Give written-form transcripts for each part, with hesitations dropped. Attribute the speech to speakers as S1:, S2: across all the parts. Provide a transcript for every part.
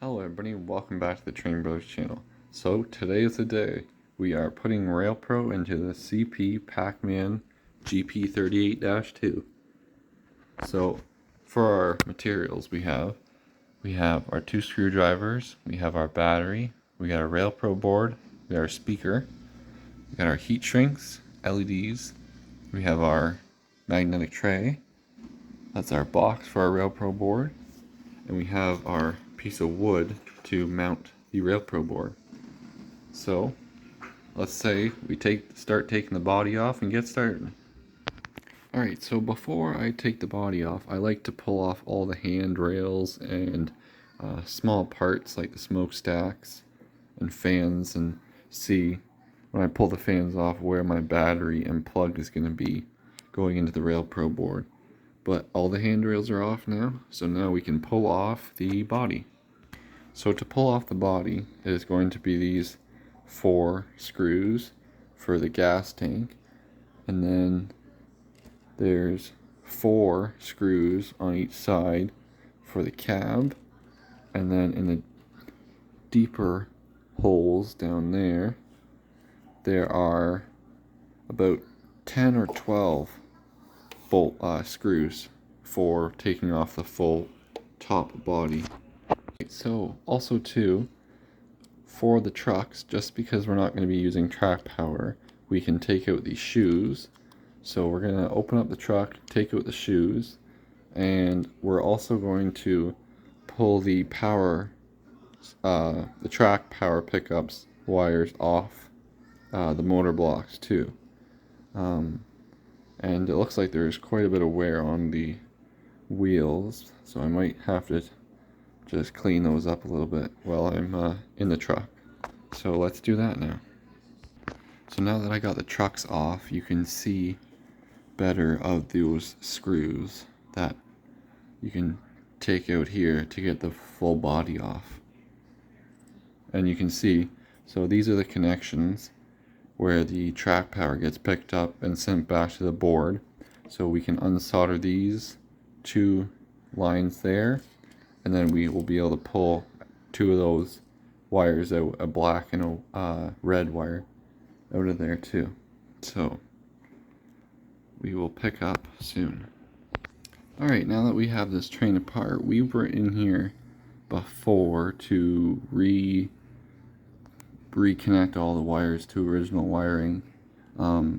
S1: Hello everybody and welcome back to the Train Brothers channel. So today is the day. We are putting Railpro into the CP Pac-Man GP38-2. So for our materials we have our two screwdrivers, we have our battery, we got our Railpro board, we got our speaker, we got our heat shrinks, LEDs, we have our magnetic tray, that's our box for our Railpro board, and we have our piece of wood to mount the Railpro board. So let's say we start taking the body off and get started. Alright, so before I take the body off, I like to pull off all the handrails and small parts like the smokestacks and fans, and see when I pull the fans off where my battery and plug is going to be going into the Railpro board. But all the handrails are off now, so now we can pull off the body. So to pull off the body, it is going to be these 4 screws for the gas tank, and then there's 4 screws on each side for the cab, and then in the deeper holes down there, there are about 10 or 12 bolt screws for taking off the full top body. So also too, for the trucks, just because we're not going to be using track power, we can take out these shoes. So we're going to open up the truck, take out the shoes, and we're also going to pull the the track power pickups wires off the motor blocks too. And it looks like there's quite a bit of wear on the wheels, so I might have to just clean those up a little bit while I'm in the truck. So let's do that now. So now that I got the trucks off, you can see better of those screws that you can take out here to get the full body off. And you can see, so these are the connections where the track power gets picked up and sent back to the board. So we can unsolder these 2 lines there, and then we will be able to pull 2 of those wires out, a black and a red wire, out of there too. So we will pick up soon. Alright, now that we have this train apart, we were in here before to reconnect all the wires to original wiring,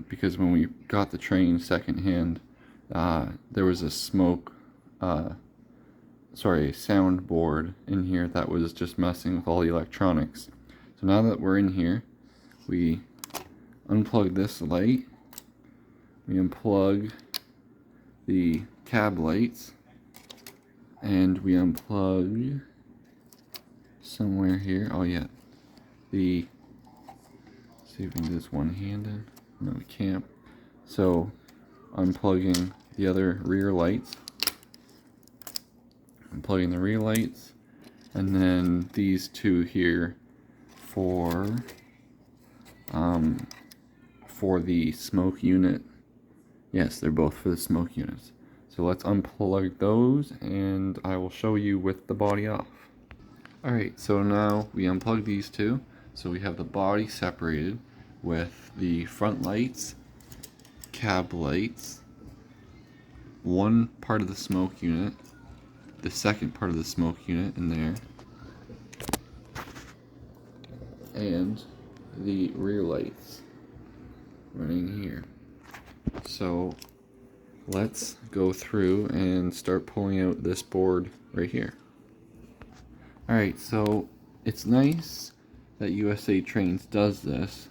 S1: because when we got the train secondhand, there was a sound board in here that was just messing with all the electronics. So now that we're in here, we unplug this light, we unplug the cab lights, and we unplug somewhere here, oh yeah, see if we can do this one-handed. No, we can't. So unplugging the other rear lights, unplugging the rear lights, and then these 2 here for the smoke unit. Yes, they're both for the smoke units. So let's unplug those and I will show you with the body off. Alright, so now we unplug these 2. So we have the body separated with the front lights, cab lights, one part of the smoke unit, the second part of the smoke unit in there, and the rear lights running here. So let's go through and start pulling out this board right here. Alright, so it's nice that USA Trains does this.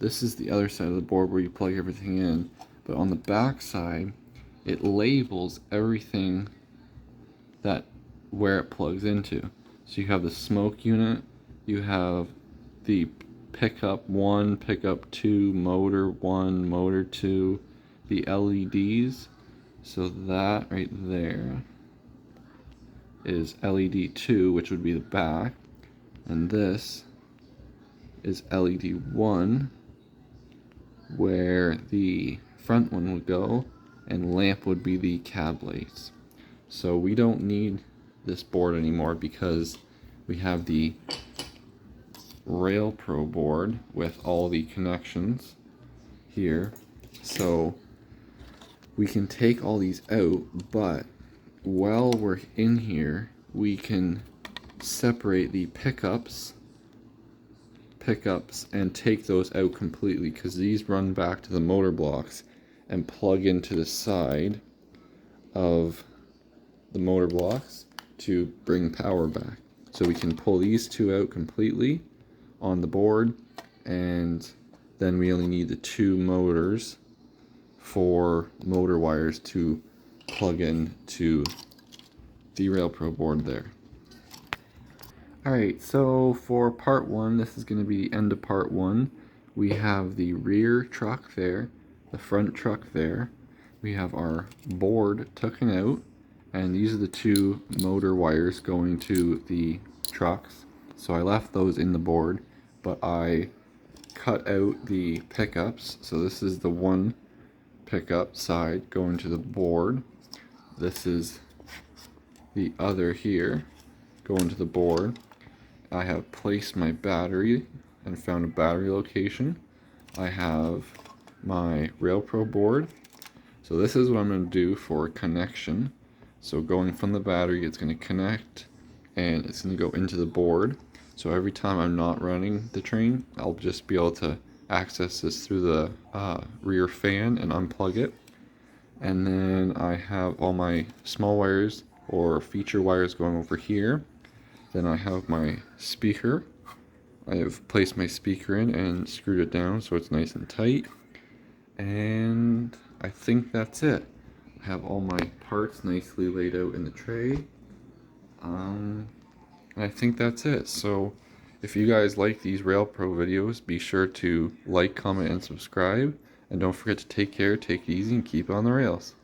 S1: This is the other side of the board where you plug everything in, but on the back side it labels everything where it plugs into. So you have the smoke unit, you have the pickup 1, pickup 2, motor 1, motor 2, the LEDs. So that right there is LED 2, which would be the back, and this is LED 1, where the front one would go, and lamp would be the cab lights. So we don't need this board anymore because we have the Railpro board with all the connections here. So we can take all these out, but while we're in here, we can separate the pickups and take those out completely, because these run back to the motor blocks and plug into the side of the motor blocks to bring power back. So we can pull these two out completely on the board, and then we only need the two motors for motor wires to plug in to the Railpro board there. Alright, so for part one, this is going to be the end of part one. We have the rear truck there, the front truck there. We have our board taken out, and these are the two motor wires going to the trucks. So I left those in the board, but I cut out the pickups. So this is the one pickup side going to the board. This is the other here going to the board. I have placed my battery and found a battery location. I have my Railpro board. So this is what I'm going to do for connection. So going from the battery, it's going to connect and it's going to go into the board. So every time I'm not running the train, I'll just be able to access this through the rear fan and unplug it. And then I have all my small wires or feature wires going over here. Then I have my speaker. I have placed my speaker in and screwed it down so it's nice and tight. And I think that's it. I have all my parts nicely laid out in the tray. And I think that's it. So if you guys like these Railpro videos, be sure to like, comment, and subscribe. And don't forget to take care, take it easy, and keep on the rails.